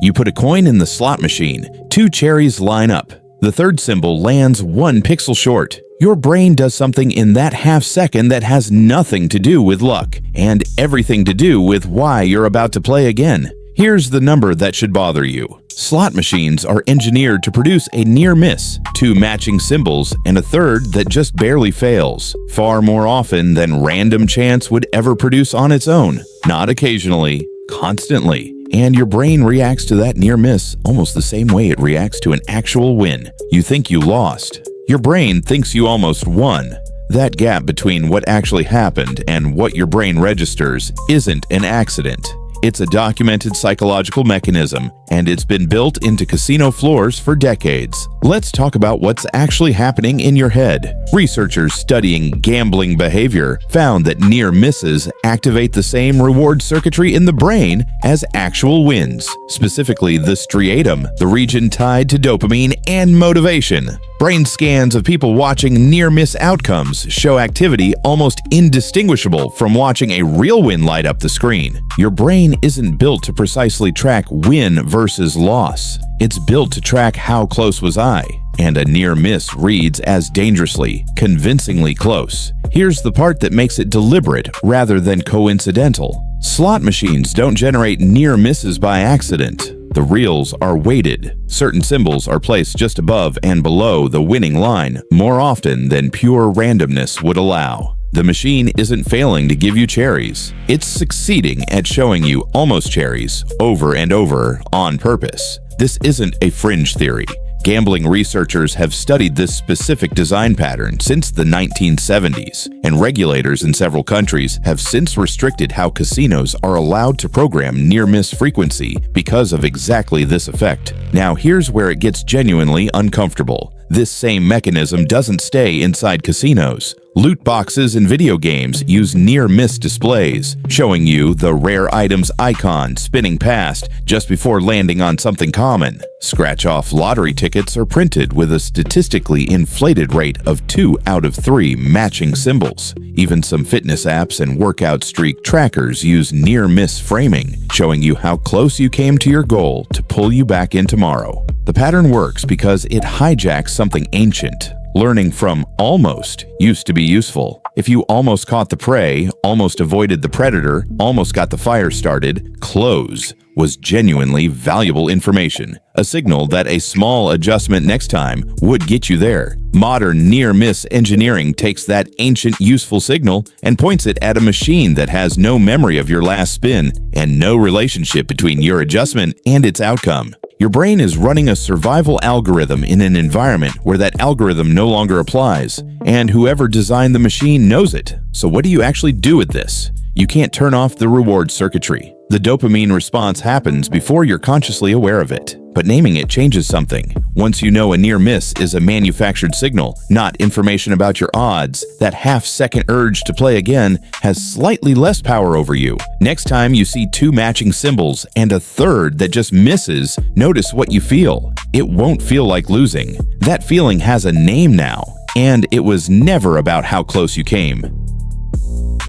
You put a coin in the slot machine. 2 cherries line up. The third symbol lands 1 pixel short. Your brain does something in that half second that has nothing to do with luck and everything to do with why you're about to play again. Here's the number that should bother you. Slot machines are engineered to produce a near miss, 2 matching symbols, and a third that just barely fails, far more often than random chance would ever produce on its own. Not occasionally, constantly. And your brain reacts to that near miss almost the same way it reacts to an actual win. You think you lost. Your brain thinks you almost won. That gap between what actually happened and what your brain registers isn't an accident. It's a documented psychological mechanism, and it's been built into casino floors for decades. Let's talk about what's actually happening in your head. Researchers studying gambling behavior found that near misses activate the same reward circuitry in the brain as actual wins, specifically the striatum, the region tied to dopamine and motivation. Brain scans of people watching near-miss outcomes show activity almost indistinguishable from watching a real win light up the screen. Your brain isn't built to precisely track win versus loss. It's built to track how close was I, and a near miss reads as dangerously, convincingly close. Here's the part that makes it deliberate rather than coincidental. Slot machines don't generate near misses by accident. The reels are weighted. Certain symbols are placed just above and below the winning line more often than pure randomness would allow. The machine isn't failing to give you cherries. It's succeeding at showing you almost cherries over and over on purpose. This isn't a fringe theory. Gambling researchers have studied this specific design pattern since the 1970s, and regulators in several countries have since restricted how casinos are allowed to program near-miss frequency because of exactly this effect. Now here's where it gets genuinely uncomfortable. This same mechanism doesn't stay inside casinos. Loot boxes in video games use near-miss displays, showing you the rare items icon spinning past just before landing on something common. Scratch-off lottery tickets are printed with a statistically inflated rate of 2 out of 3 matching symbols. Even some fitness apps and workout streak trackers use near-miss framing, showing you how close you came to your goal to pull you back in tomorrow. The pattern works because it hijacks something ancient. Learning from almost used to be useful. If you almost caught the prey, almost avoided the predator, almost got the fire started, close was genuinely valuable information, a signal that a small adjustment next time would get you there. Modern near-miss engineering takes that ancient useful signal and points it at a machine that has no memory of your last spin and no relationship between your adjustment and its outcome. Your brain is running a survival algorithm in an environment where that algorithm no longer applies, and whoever designed the machine knows it. So what do you actually do with this? You can't turn off the reward circuitry. The dopamine response happens before you're consciously aware of it. But naming it changes something. Once you know a near miss is a manufactured signal, not information about your odds, that half-second urge to play again has slightly less power over you. Next time you see 2 matching symbols and a third that just misses, notice what you feel. It won't feel like losing. That feeling has a name now, and it was never about how close you came.